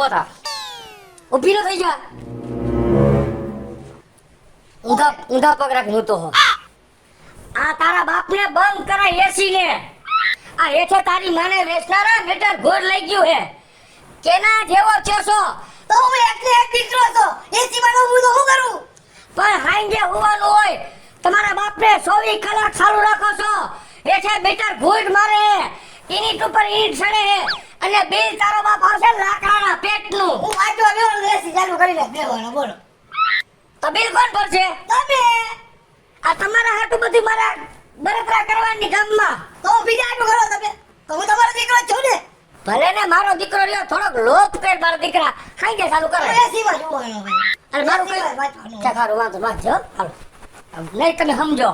ઉભો થા, ઊભી ન થઈ જા. ઊંધા પગ રાખ હું તો હો. આ તારા બાપને બંધ કરાય એસી ને. આ હેઠે તારી માને વેચનારા મીટર ઘોડ લઈ ગયું હે. કેના જેવો છે છો? તો હું એકને એક દીકરો છો, એસી માં હું તો શું કરું? પણ હાંજે હોવાનું હોય. તમારા બાપને 24 કલાક ચાલુ રાખો છો. હેઠે મીટર ઘોડ મારે, ઈંટ ઉપર ઈંટ સડે અને બિલ તારો બાપ આવશે લાકડાના પેટનું. હું વાંચવા બેહો એસી ચાલુ કરીને બેહવાનો બોલો. તો બિલ કોણ ભરશે? તમે. આ તમારા હાટું બધી મારા બળતરા કરવાની ગામમાં. તો બીજા આટલું કરો તમે. તો હું તમારો દીકરો છું ને. ભલે ને મારો દીકરો રહ્યો થોડોક લોપ કર મારા દીકરા ખાઈ ચાલુ કરે. એસી માં જોવાનો ભાઈ. અને મારું કઈ ચખારું વાંધો વાંચજો. હાલો નહીં તમે સમજો,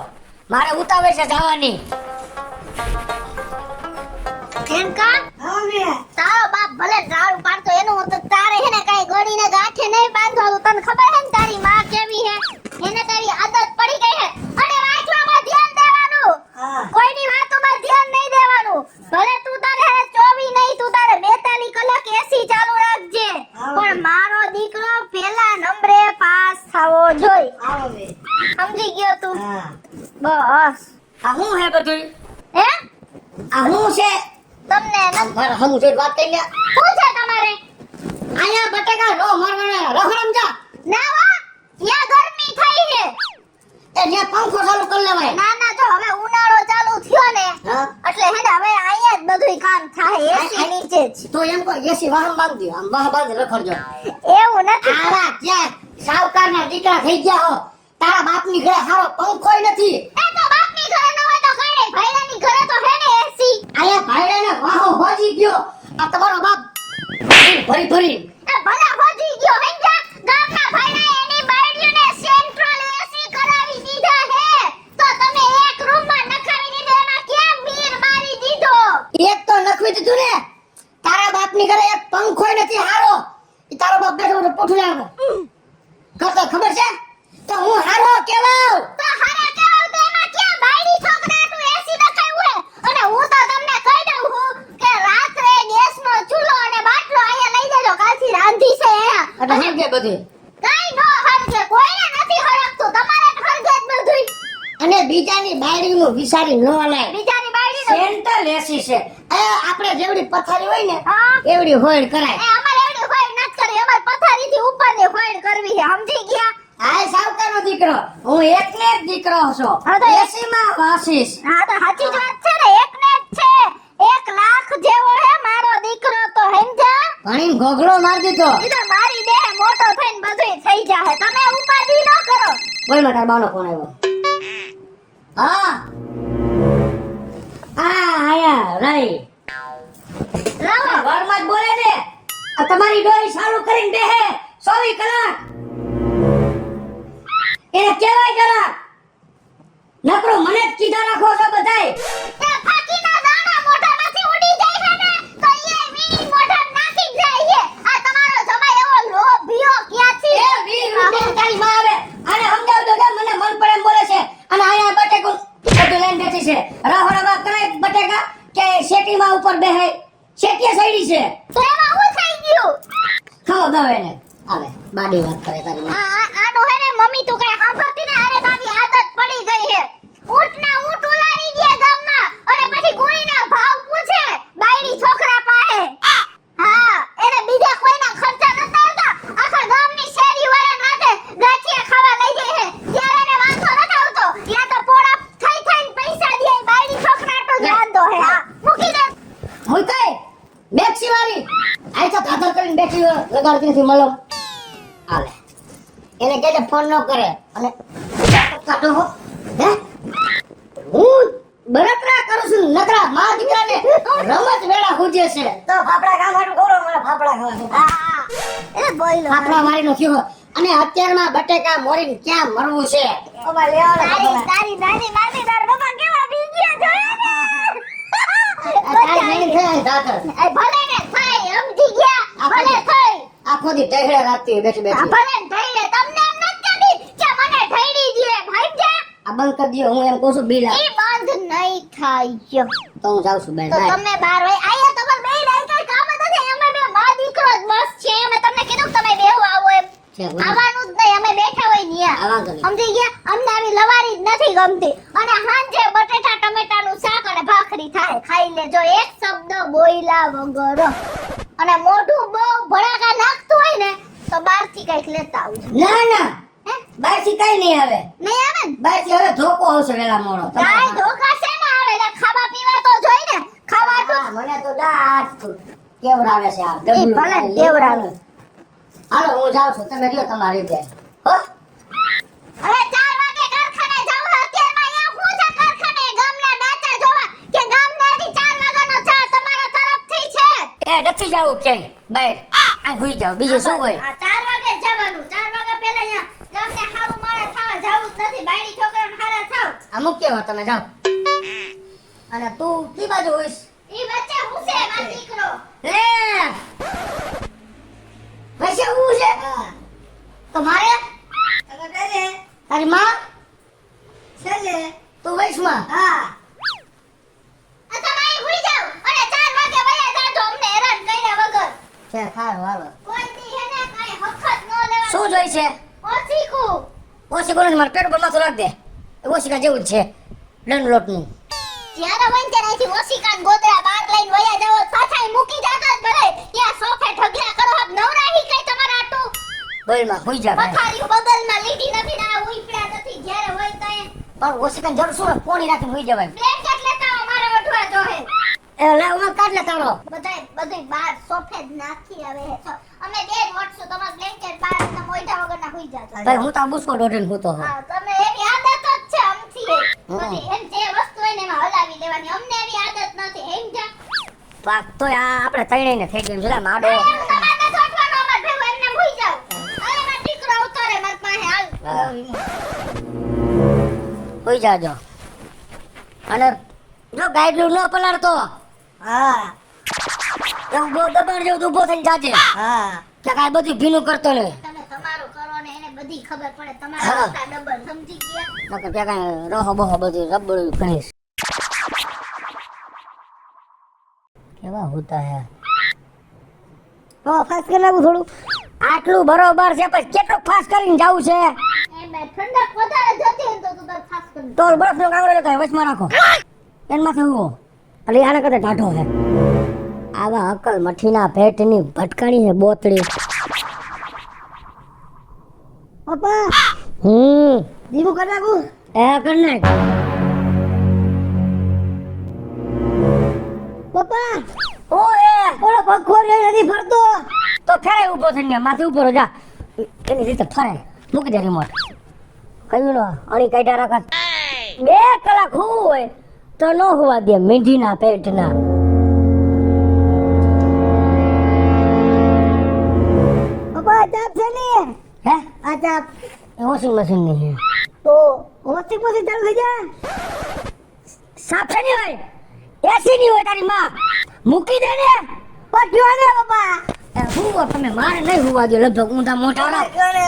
મારે ઉતાવળ છે જવાની. કેનકા હા મે તારો બાપ ભલે ઝાડુ પાડતો એનું તો તારે હે ને કઈ ગોળીને ગાંઠે નહીં બાંધવાનું. તને ખબર હે ને તારી માં કેવી હે, એને તારી આદત પડી ગઈ હે. અને વાંચવામાં ધ્યાન દેવાનું, હા કોઈની વાતોમાં ધ્યાન નહીં દેવાનું. ભલે તું તારે 24 નહીં, તું તારે 42 કલાક એસી ચાલુ રાખજે, પણ મારો દીકરો પહેલા નંબરે પાસ થવો જોઈ. આવો મે સમજી ગયો તું? હા બસ. આ હું હે બધું? હે આ હું છે? તમને મારા હમ જોઈ વાત કરીને શું છે તમારે? આયા બટેકા નો મારવાના રખડમ જા. ના વા, યા ગરમી થઈ હે. એ ને પંખો ચાલુ કરી લેવાય. ના ના, જો હવે ઉનાળો ચાલુ થયો ને હા એટલે હે ને હવે અહીંયા જ બધુંય કામ થાય એસી નીચે જ. તો એમ કોઈ એસી વાહન બાંધી આમ વાહ બાંધી રખડજો. એવું નથી. આરા ક્યાં સાવકારના દીકરા થઈ ગયા હો. તારા બાપની ઘરે હારો પંખોય નથી. એ તો બાપની ઘરે ન હોય તો કઈ નહીં, ભાઈલાની ઘરે તો હે ને એસી. આયા ભાઈડાને વાહો હોજી ગયો. આ તમારો બાપ ભરી ભરી એ ભલા હોજી ગયો હંજા. ગામના ભાઈલા એની બાયડીઓને સેન્ટ્રલ એસી કરાવી દીધા હે. તો તમે એક રૂમમાં નખાવી દીધો, એમાં કેમ બીર મારી દીધો? એક તો નખવી દીધું ને. તારા બાપની ઘરે એક પંખોય નથી હારો. ઈ તારો બાપ બેઠો બેઠો પોઠું લાવો કરતો ખબર છે? તો હું હારો કેવાવ. તો હારા કેવું તો એમાં ક્યાં બાયડી છોકરાનું એસી નખાવ્યું હે? અને હું તો તમને કહી દઉં હું કે રાત્રે ગેસનો ચૂલો અને બાટલો અહીંયા લઈ જજો, કાલથી રાંધી છે અહીંયા. એટલે હેમ કે બધી કઈ નો હરગે, કોઈને નથી હરગતું, તમારે જ હરગે જ બધુંય. અને બીજાની બાયડીનું વિચારી ન લાય. બીજાની બાયડીનું સેન્ટ્રલ એસી છે. આપણે જેવડી પથારી હોય ને હા, એવડી હોડ કરાય. એ અમારે એવડી હોય નત કરી, અમારે પથારીથી ઉપરની હોડ કરવી છે, સમજી ગયા? આ સાવકારનો દીકરો, હું એકને જ દીકરો છું. હા તો એસી માં વાસીસ. હા તો સાચી જ વાત છે ને, એકને જ છે. 1 લાખ જેવો હે મારો દીકરો, તો સમજા? ઘણી ગોગળો માર દીધો. ઈ તો મારી દેહ મોટો થઈને બધુંય થઈ જાહે, તમે ઉપાધિ ન કરો. બોલ માં તાર બાનો ફોન આવ્યો. હા આયા રહી. લાવો. ઘરમાં જ બોલે ને. આ તમારી ડોરી ચાલુ કરીને બેહે 24 કલાક. એને કેવાય જરા નકરો મને જ કીધા રાખો છો બધાય. એ ફાકીના દાણા મોઢામાંથી ઉડી જાય છે ને, તો ઈ વીણી મોઢા નાખી જ જાય છે. આ તમારો જમાઈ એવો લોભિયો ક્યાંથી? એ 20 રૂપિયા તારી માં આવે અને સમજાવજો કે મને મન પડે એમ બોલે છે. અને આયા બટેકું બધું લઈને બેઠી છે. રાહોડામાં કરાય બટેકા કે શેટીમાં ઉપર બેહે. શેટીએ સઈડી છે. તો એમાં હું થઈ ગયું? ખાઓ દો એને. આવે બાડી વાત કરે તારી માં. આનો હે ને મમ્મી તું કઈ સાંભળતી ને, આને તારી આદત પડી ગઈ છે. ઊંટના ઊંટ ઉલારી દે ગામમાં અને પછી ગુણીના ભાવ પૂછે બાયડી છોકરા પાસે. હા, એને બીજા કોઈના ખર્ચા નતા આવતા, આખા ગામની શેરી વાળા નાતે ગાંઠિયા ખાવા લઈ જાય છે. ત્યારે એને વાંધો નતા આવતો. યા તો પોળા થઈ થઈને પૈસા દે, બાયડી છોકરાનો જ વાંધો હે. હા, મૂકી દે. હું કઈ મેક્સી વાળી આઈ તો ખાતર કરીને બેઠી લગાડતી નથી મળો. આલે એને કહેજે ફોન ન કરે અને કાઢો હો. હે હું બળતરા કરું છું નકરા માં દીકરાને રમત વેળા હુજે છે. તો ફાફડા ખાવાનું કરો, મને ફાફડા ખાવાનું. હા, એ બોયલો. આપણા મારીનો થયો. અને અત્યારમાં બટેકા મોરીને ક્યાં મરવું છે? અમાર લેવાના તારી નાની નાની તાર બાબા કેવા બીજિયા જોયા ને. આ તારી નહીં થાય દાતર. એ ભલે ને થાય, સમજી ગયા? ભલે થાય. આખો દી ટેહડા રાખતી બેઠી આ બેઠી. ભલે ને થઈ લે, તમને એમ નથી કહેતી કે મને ઠઈડી દે, સમજ્યા? આ બંધ કરી દો. હું એમ કહું છું બીલા ઈ બંધ નહીં થાય. તો હું જાઉં છું બેન. તો તમે બાર હોય આયા, તમાર બે રાઈ કઈ કામ જ નથી. અમે બે માં દીકરો જ બસ છે, ને આવવાનું જ નહીં, અમે બેઠા હોય ને આ વાંધો નહીં. સમજી ગયા? અમને આવી લવારી જ નથી ગમતી. અને હાંજે બટેટા ટમેટાનું શાક અને ભાખરી થાય, ખાઈ લેજો એક શબ્દ બોયલા વગર. અને મોઢું બહુ ભડાકા નાખતું હોય ને તો બહારથી કંઈક લેતા આવજો. ના ના હે? બારથી કઈ નહીં આવે. નહીં આવે ને? બારથી હવે ધોકો આવશે વેલા મોડો. કાંઈ ધોકા છે ને આવે ને, ખાવા પીવા તો જોઈ ને. ખાવા તો હા, મને તો દાંત કેવડાવે છે આ એ ભલે કેવડાવે. હાલો હું જાઉં છું, તમે રહ્યો તમારી રીતે. હો હવે 4 વાગે કારખાને જાવ. અત્યારમાં અહીંયા હું છે કારખાને ગામના ડાચા જોવા કે ગામને હજી 4 વાગ્યાનો ચા તમારા તરફથી છે. એ નથી જાવું ક્યાંય બાય. આ ભૂઈ જાવ બીજું શું હોય. આ 4 વાગે જ જવાનું. 4 વાગ્યા પહેલા અહીંયા ગામને હારું માળા ખાવા જાવું જ નથી. બાયડી છોકરાને હારા થાવ. અમુક કેવો તમે જાઓ. અને તું કી બાજુ હોઈશ? ઈ વચ્ચે હું છે મારો દીકરો. લે વૈસે હું છે તો મારે તમે બેને તારી માં છેલે તું વૈશ માં. હા આ તમે અહીં હુઈ જાવ અને 4 વાગે વયા જાજો અમને હેરાન કર્યા વગર. છે ખાવ હાલો. કોઈ દી હે ને કાંઈ હખત ન લેવાનું. શું જોઈ છે? ઓછીકું. ઓછી કોણ મારે પેટ પર માથું રાખ દે. ઓછીકા જેવું જ છે દંડ લોટનું. જ્યારે હોય ત્યારે અહીંથી ઓશિકાન ગોદડા બહાર લઈને વયા જાઓ. પાછા મૂકી જાતા જ ભલે. ત્યાં સોફે ઢગલા કરો. આપ નવરાહી કઈ તમારા આટું. બોલમાં ભૂઈ જા ભાઈ. પથારીઓ બગલમાં લીધી નથી ને આ ઉઈપડા નથી. જ્યારે હોય તયે પણ ઓછીકાની જરૂર શું પોણી રાખીને ભૂઈ જવાય. બ્લેન્કેટ લેતા આવો મારા વઢવા જોહે. એ લે ઉમર કાઢ લે તારો. બધુંય બહાર સોફે જ નાખી આવે હે. અમે બે જ વટશું. તમાર બ્લેન્કેટ બહાર એકદમ મોઢા વગરના હુઈ જાજો. ભાઈ હું તો આ બુસ્કો દોઢીને સૂતો હોઉં. હા તમે એવી આદત જ છે અમથી. બધી એમ જે વસ્તુ હોય ને એમાં હલાવી દેવાની. અમને એવી આદત નથી. એમ જા. પાક તોય આ આપણે તૈણીને થઈ ગયું છે માડો. અરે હું તમારે છોડવાનો અમાર ભેગો એમને હુઈ જાવ. અરે મારો દીકરો આવતો રે માર પાસે હાલ. હા. હોઈ જાજો. અને જો ગાઈડલું ન પલાળતો હા એવું બહુ દબાણ જેવું તો ઊભો થઈને જાજે. હા કે કાંઈ બધું ભીનું કરતો નહીં. તમે તમારું કરો ને એને બધી ખબર પડે. હા. તમારા કરતા ડબલ સમજી ગયા. નકર ત્યાં કાંઈ રોહો બોહો બધું રબડું કરીશ. કેવા હોતા હે. તો ફાસ કરી નાખું થોડું. આટલું બરોબર છે પછી કેટલું ફાસ્ટ કરીને જાવું છે. એ બે ઠંડક વધારે જતી હોય તો તું તાર ખાસ કરી. તો બરફનો કાંગડો લેતા વચમાં રાખો. એનમાં થયું એટલે આને કદે ટાઢો હે. આવા અકલ મઠીના પેટની ભટકાણી હે બોતડી. પપ્પા ધીમું કરી નાખું. એ કર નાખ. પપ્પા ઓએ ઓલો પંખો રે નથી ફરતો. તો ફેરાય ઊભો થઈને માથે ઉપર હો જા. એની રીતે ફરે. મૂકી દે રિમોટ. કયું નો અણી કાઢ્યા રાખત. 2 કલાક હોવું હોય તો ન હોવા દે મીંઢીના પેટના. પપ્પા આ ચાપ છે ને હે આ ચાપ વોશિંગ મશીન ની છે. તો વોશિંગ મશીન ચાલુ થઈ જાય. સાફ છે નહીં હોય એસી ની હોય તારી માં. મૂકી દે ને. પટ્યો ને પપ્પા. એ હુવો તમે મારે નહીં હોવા દે લગભગ ઊંધા મોઢા વાળા. પટ્યો ને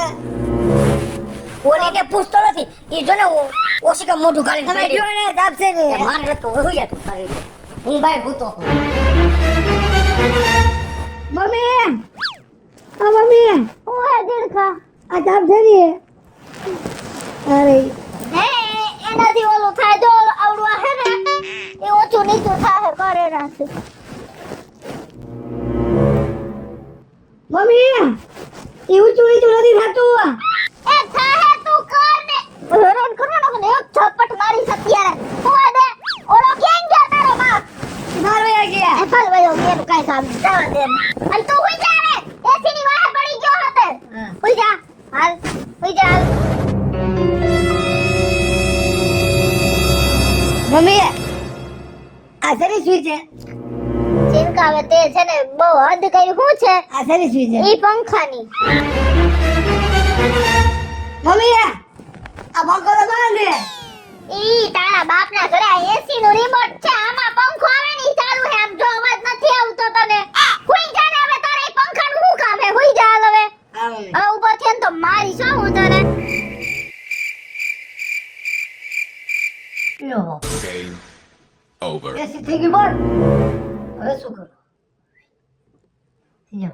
ઓલી કે પૂછતો નથી એ જો ને ઓશિકા મોઢું ગાળીને તમે પડી. કયો ને ચાપ છે ને. એ મારે તો હોઈ જાય તું તારી રીતે. હું ભાઈ ભૂતો છું. મમ્મી આ મમ્મી ઓય દીડકા. આ ચાપ છે ને. અરે હે એનાથી ઓલું થાય જો આવડું હે ને એ ઓછું નીચું થાય કરે રાખે. મમ્મી એ ઊંચું નીચું નથી થતું. એ થાહે તું કર ને. હેરાન કરવાનો ને એક ઝપટ મારી સત્યારે. હોવા દે. ઓલો કેમ ગયા તારો બાપ? મારો યા ગયા. એ ફલ વયો કેમ કાઈ કામ જવા દે. અને તું હુઈ જા રે. એસી ની વાહે પડી ગયો હતે. હુઈ જા. હાલ હુઈ જા. હાલ. મમ્મી આ સરી સુઈ છે. ચિંકાવે તે છે ને બહુ હદ કરી હું છે આ સરી સુઈ છે. ઈ પંખાની. મમ્મી આ પંખો તો બંધ છે. ઈ તારા બાપના ઘરે આ એસી નું રિમોટ છે. આમાં પંખો આવે ને ઈ ચાલુ છે. આમ જો અવાજ નથી આવતો તને. હુઈ જા ને હવે તારે ઈ પંખાનું શું કામ હે? હુઈ જા હાલ હવે. હા મમ્મી. હવે ઊભો થયો ને તો મારી શું હું તને. યો Game over. એસી થઈ ગઈ બોલ. હવે શું કરું? જો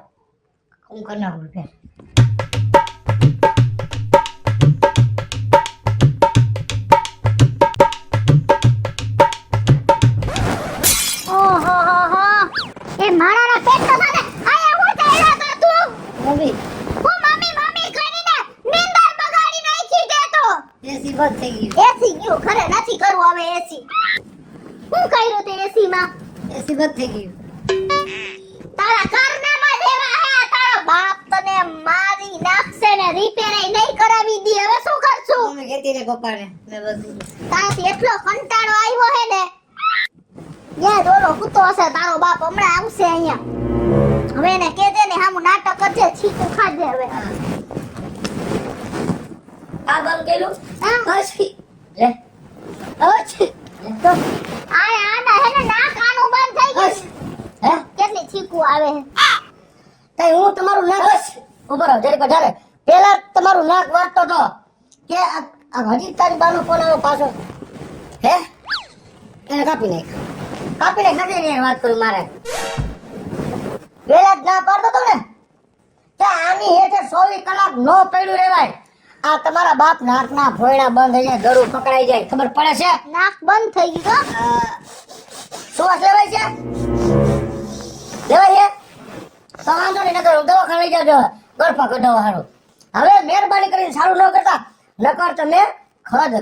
હું કરી નાખું ફેર. મારાના પેટનો થાને આયા હું ચાલ્યો તો તું મમ્મી હું મમ્મી કરીને નીંદર બગાડી નાખી દે તો એસી બંધ થઈ ગયું. એસી ગયું ખરે નથી કરવું હવે એસી હું કર્યું તે એસી માં એસી બંધ થઈ ગયું. તારા કારનામાં જેવા હે તારો બાપ તને મારી નાખશે ને રિપેર નહીં કરાવી દી હવે શું કરશું મમ્મી કહેતી ને પપ્પાને મેં બધું તારાથી એટલો કંટાળો આવ્યો હે ને યા દોરો કૂતો હશે તારો બાપ હમણાં આવશે અહીંયા હવે એને કહેજે ને હામું નાટક કરજે છીકું ખાજે હવે આ બંધ કર્યું. હા? હસી લે હસી તો આના હે ને નાક આનું બંધ થઈ ગયું હે કેટલી છીકું આવે હે તઈ હું તમારું નાક ઉભો રહો જરીક વધારે પેલા તમારું નાક વાટતો તો કે આ હજી તારી બાનો ફોન આવ્યો પાછો હે એને કાપી નાખ નથી એની વાત કરું મારે પેલા જ ના પાડતો તો ને કે આની હેઠે 24 કલાક નો પડ્યું રહેવાય આ તમારા બાપ નાકના ભોયણા બંધ થઈ જાય ગળું પકડાઈ જાય ખબર પડે છે નાક બંધ થઈ ગયું શ્વાસ લેવાય છે લેવાય છે તો વાંધો નહીં નકર દવાખાને લઈ જાજો ગળફા કઢાવવા હારું હવે મહેરબાની કરીને સારું ન કરતા નકર તમે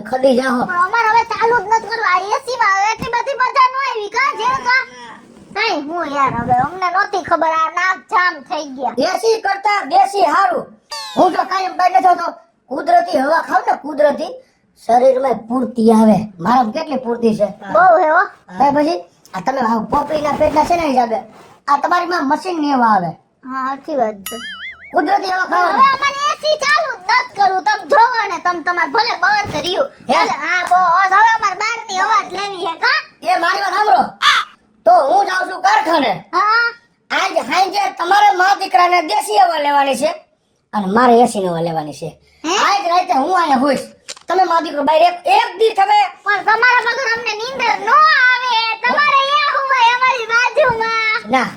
ખદી જાઓ પણ અમાર હવે ચાલુ જ નથી કરવું આ એસી માં હવે એટલી બધી મજા ન આવી કા જે કા કઈ હું યાર હવે અમને નહોતી ખબર આ નાક જામ થઈ ગયા દેશી કરતા દેશી હારું હું તો કાયમ બહાર નથી હોતો કુદરતી હવા ખાવ ને કુદરતી શરીરમાં પૂર્તિ આવે મારામાં કેટલી પૂર્તિ છે બહુ હે હો હવે પછી આ તમે પોપડીના પેટના છે ને હિસાબે આ તમારી માં મશીન ની હવા આવે હા સાચી વાત છે કુદરતી હવા ખાવ હવે અમારે એસી ચાલુ જ નથી કરવું તમ જોવો ને તમ તમાર ભલે બંધ રહ્યું હે? એટલે હા બોસ હવે અમાર બહાર ની અવાજ લેવી હે કા એ મારી વાત સાંભળો તો હું જાઉં છું કારખાને હા આજ હાંજે તમારે મા દીકરાને દેશી હવા લેવાની છે અને મારે એસી હવા લેવાની છે હે? આજ રાતે હું અહીંયા હોઈશ તમે મા દીકરો બહાર એક દી તમે પણ તમારા વગર અમને નીંદર નો આવે તમારે અહીંયા હોય અમારી બાજુમાં ના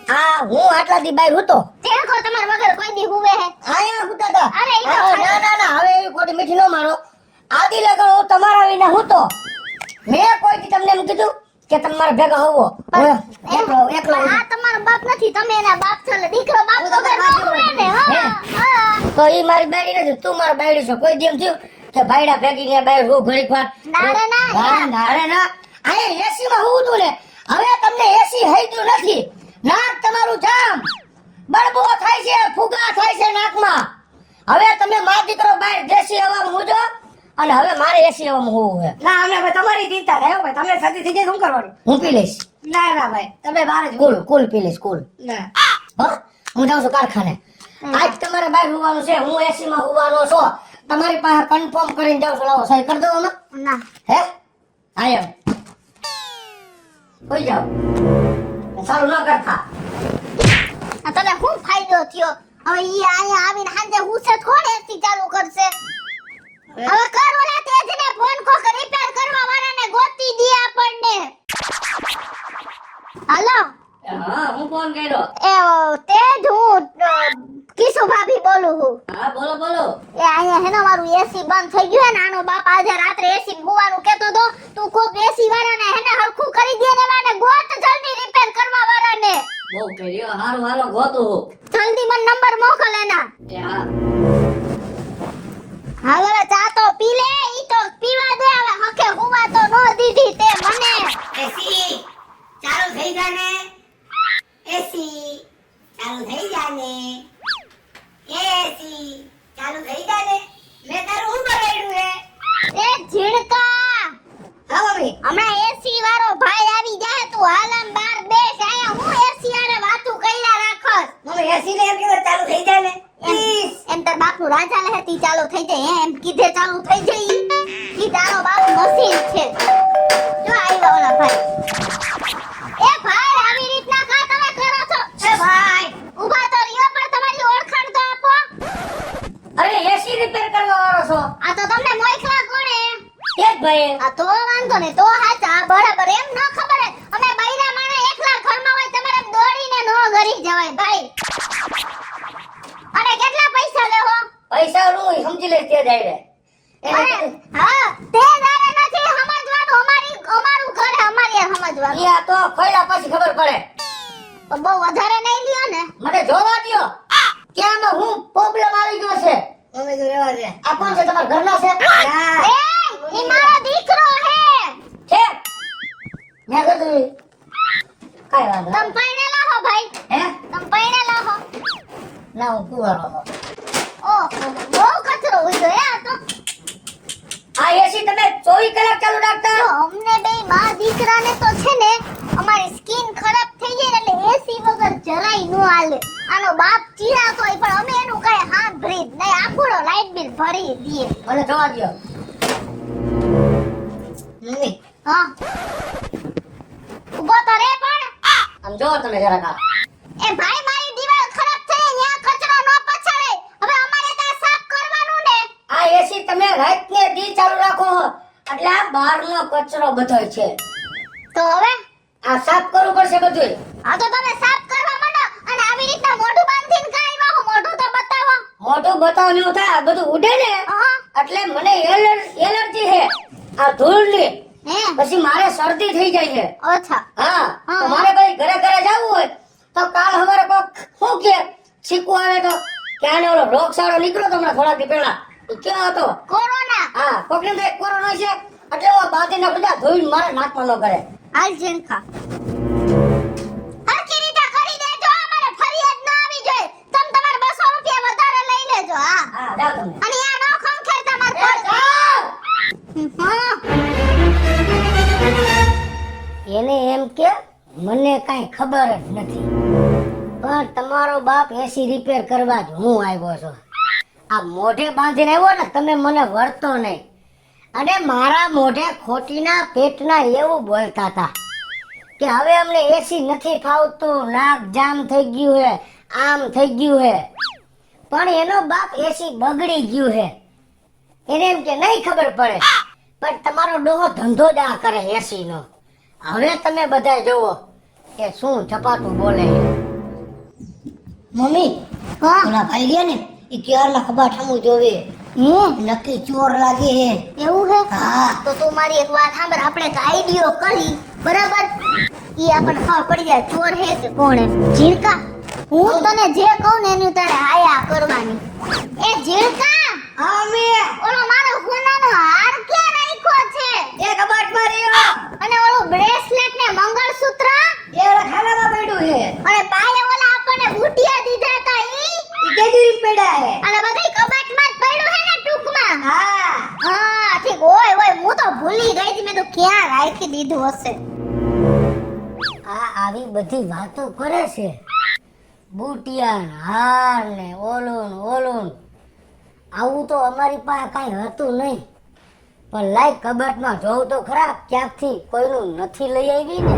આ હું આટલા દી બહાર હતો દેખો તમારા વગર કોઈ દી હુવે હે આયા હતા તા. અરે, ઈ તો ના ના ના હવે એવી ખોટી મીઠી ન મારો આદિ લગન હું તમારા વિના હતો મેં કોઈ દી તમને એમ કીધું કે તમે મારા ભેગા હોવો હવે એકલો એકલો પણ આ તમારો બાપ નથી તમે એના બાપ છો એટલે દીકરો બાપ હું તો વગર બાપ ન હુવે ને હે? હા તો ઈ મારી બાયડી નથી તું મારો બાયડી છો કોઈ દી એમ થયું કે ભાઈડા ભેગી ને બાય હું ઘડીક વાર ના રે ના. ના રે ના આયા એસી માં હું તું ને હવે તમને એસી હૈતું નથી નાક તમારું જામ બળબો થાય છે ફુગા થાય છે નાકમાં હવે તમે મા દીકરો બહાર દેશી હવામાં મૂજો અને હવે મારે એસી હવામાં હોવું છે ના અમે ભાઈ તમારી ચિંતા થાય હો ભાઈ તમને સતી થઈ જાય તો શું કરવાનું હું પી લઈશ ના ના ભાઈ તમે બહાર જ કુલ પી લઈશ કુલ ના હો હું જાઉં છું કારખાને આજ તમારે બહાર હોવાનું છે હું એસી માં હોવાનો છો તમારી પાસે કન્ફર્મ કરીને જાઉં છું લાવો સહી કરી દો અમે ના હે આયમ કોઈ જાઓ સારું ન કરતા આ તને શું ફાયદો થયો હવે ઈ અહીંયા આવીને સાંજે હુસે કોણ એસી ચાલુ કરશે હવે કર ઓલા તેજને ફોન કોક રિપેર કરવા વાળાને ગોતી દે આપણને હાલો હા હું ફોન કર્યો એ તેજ હું કિશુ ભાભી બોલું છું હા બોલો બોલો એ અહીંયા હેનો મારું એસી બંધ થઈ ગયું હે ને આનો બાપ આજે રાત્રે એસી હોવાનું કેતો તો તું કોક એસી વાળાને હેને હરખું કરી દે ને મને ગોત જલ્દી રિપેર કરવા વાળાને બહુ કર્યો હારું હાલો ગોતું જલ્દી મને નંબર મોકલ એના એ હા હાલ હવે ચા તો પી લે ઈ તો પીવા દે હવે હકે હુવા તો નો દીધી તે મને એસી ચાલુ થઈ જાને એસી ચાલુ થઈ જાને એસી ચાલુ થઈ જાને મેં તારું હું બગાડ્યું હે એ ઝીણકા હા મમ્મી હમણાં એસી વાળો ભાઈ આવી જાય તું હાલમ બાર બેસ આયા હું એસી આને વાતું કઈલા રાખસ મમ્મી એસી ને એમ કે ચાલુ થઈ જાને પ્લીઝ એમ તાર બાપનું રાજા લહેતી ચાલુ થઈ જાય એમ કીધે ચાલુ થઈ જાય ઈ તારો બાપ મશીન છે જો આવ્યા ઓલા ભાઈ એ ભાઈ આવી રીતના કા તમે કરો છો એ ભાઈ ઊભા તો રહ્યો પણ તમારી ઓળખાણ તો આપો અરે એસી રિપેર કરવા વાળો છો આ તો તમને મોકલા કોણે તે જ ભાઈ આ તો વાંધો ને તો હાચા બરાબર એમ ન ખબર હે અમે બૈરા માણા એકલા ઘરમાં હોય તમારે એમ દોડીને નો ઘરી જવાય ભાઈ અને કેટલા પૈસા લેવો પૈસા નું સમજી લે તે જાય રે અરે હા તે દારે નથી સમજવાનું અમારું ઘર અમારી સમજવાનું ઈ આ તો ખોયલા પછી ખબર પડે પણ બહુ વધારે નહીં લ્યો ને. મને જોવા દ્યો કે આમાં હું પ્રોબ્લેમ આવી ગયો છે. મમ્મી તું રહેવા દે. આ કોણ છે, તમારા ઘરના છે? ના. એ ઈ મારો દીકરો હે. છે મેં કીધું કાંઈ વાંધો તમ નહીં. પરણેલા હો ભાઈ, હે તમ પરણેલા હો. ના હું કુંવારો હતો. ઓહો, બહુ કચરો ઉડ્યો હે આ તો. આ એસી તમે 24 કલાક ચાલુ રાખતા? તો અમને બે માં દીકરાને તો છે ને અમારી સ્કિન ખરાબ થઈ જાય એટલે એસી વગર જરાય નો હાલે. આનો બાપ ચીરાતો હોય પણ અમે એનું કઈ સાંભળી જ નહીં. આખું લાઈટ બિલ ભરી દઈએ. મને જોવા દ્યો. મમ્મી હા, ઉભો તો રે પણ. આમ જોવો તમે જરાક આ. એ ભાઈ મારી દિવાલ ખરાબ થઈ ન્યા કચરો નો પછાડે. હવે અમારે ત્યાં સાફ કરવાનું ને. આ એસી તમે રાત ને દી ચાલુ રાખો એટલે આ બહારનો કચરો બધોય છે. તો હવે આ સાફ કરવું પડશે બધુંય. આ તો તમે સાફ કરવા માંડો અને આવી રીતના મોઢું બાંધીને કાઈ વાહો મોઢું તો બતાવો. મોઢું બતાવવાનું થાય આ બધું ઉડે ને હા. એટલે મને એલર્જી છે આ ધૂળની. હે પછી મારે શરદી થઈ જાય છે. અચ્છા. હા તો હા. મારે ભાઈ ઘરે ઘરે જવું હોય તો કાલ હવારે કોક શું કે છીકું આવે તો કે આને ઓલો રોગચાળો નીકળ્યો તો હમણાં થોડા દી પહેલા ઈ ક્યાં હતો? કોરોના. હા કોકને તો એક કોરોના છે એટલે ઓ બાંધીને બધા ધોઈને મારે નાખવા ન કરે. હાલ જેનખા હરખી રીતે કરી દેજો. અમારે ફરિયાદ ના આવી જોઈએ. તમ તમારે 200 રૂપિયા વધારે લઈ લેજો. હા હા જાઓ તમે. અને આ નો ખંખેર તમાર એ જાઓ. હા. એને એમ કે મને કાંઈ ખબર જ નથી પણ તમારો બાપ એસી રિપેર કરવા જ હું આવ્યો છું. આ મોઢે બાંધીને આવ્યો ને તમે મને વળતો નહીં અને મારા મોઢે ખોટીના પેટના એવું બોલતા હતા કે હવે અમને એસી નથી ફાવતું, નાક જામ થઈ ગયું હે, આમ થઈ ગયું હે. પણ એનો બાપ એસી બગડી ગયું હે. એને એમ કે નહીં ખબર પડે પણ તમારો ડોહો ધંધો જ આ કરે એસી નો. હવે તમે બધા જોવો કે શું ઝપાટું બોલે. મમ્મી હા. ઓલા ભાઈ ગયા ને એ ક્યારના કબાટ સામું જોવે. નક્કી ચોર લાગે હે. એવું હે? હા. તો તું મારી એક વાત સાંભળ. આપણે એક આઈડિયો કરી બરાબર. ઈ આપણને ખબર પડી જાય ચોર હે કે કોણ હે. ઝીણકા હું તને જે કહું ને એની તારે આયા કરવાની. એ ઝીણકા હા મમ્મી ઓલો મારો સોનાનો હાર ક્યાં રાખ્યો છે? એ કબાટમાં રહ્યો. અને ઓલું બ્રેસલેટ ને મંગળસૂત્ર એ ઓલા ખાનામાં પડ્યું હે. અને પાયે ઓલા આપણને બુટિયા દીધા હતા ઈ ઈ કેદી પડ્યા હે. અને બધું કબાટમાં જ પડ્યું હે ને ટૂંકમાં. હા હા ઠીક. ઓય ઓય હું તો ભૂલી ગઈ હતી. મેં તો ક્યાં રાખી દીધું હશે. આ આવી બધી વાતો કરે છે. બુટિયા હાર ને ઓલું ને ઓલું. આવું તો અમારી પાસે કાંઈ હતું નહીં પણ લાઈક કબાટમાં જોઉં તો ખરા ક્યાંકથી કોઈનું નથી લઈ આવી ને.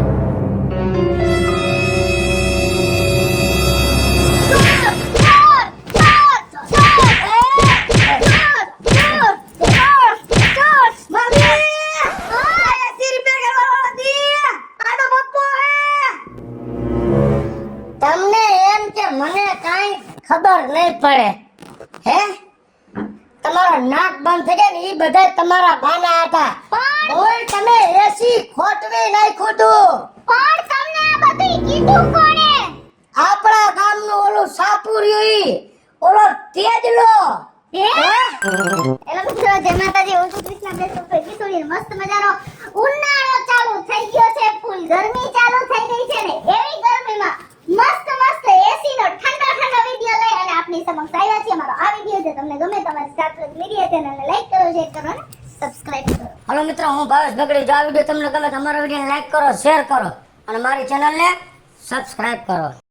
તમને એમ કે મને કાંઈ ખબર નહીં પડે હે? તમારો નાક બંધ થઈ ગયા ને ઈ બધા તમારા બાના હતા. બોલ તમે એસી ખોટવી નાખ્યું તું. પણ તમને આ બધું કીધું કોણે? આપણા ગામનું ઓલું સાપુર્યું ઈ ઓલો તેજલો. હે? એલો મિત્રો જય માતાજી. હું છું કૃષ્ણા બેસો પર કિશોરી. મસ્ત મજાનો ઉનાળો ચાલુ થઈ ગયો છે. ફૂલ ગરમી ચાલુ થઈ ગઈ છે ને એવી ગરમીમાં મસ્ત મસ્ત એસી નો ઠંડો ઠંડો વિડિયો લઈ અને આપની સમક્ષ આવ્યા છીએ. અમારો આ વિડિયો જો તમને ગમે તો અમારી સ્ટાર્ટ મીડિયા ચેનલને લાઈક કરો, શેર કરો અને સબસ્ક્રાઇબ કરો. હલો મિત્રો, હું ભાવેશ બગડી. જો આ વિડીયો તમને ગમે તો અમારો વિડીયોને લાઈક કરો, શેર કરો અને મારી ચેનલને સબસ્ક્રાઇબ કરો.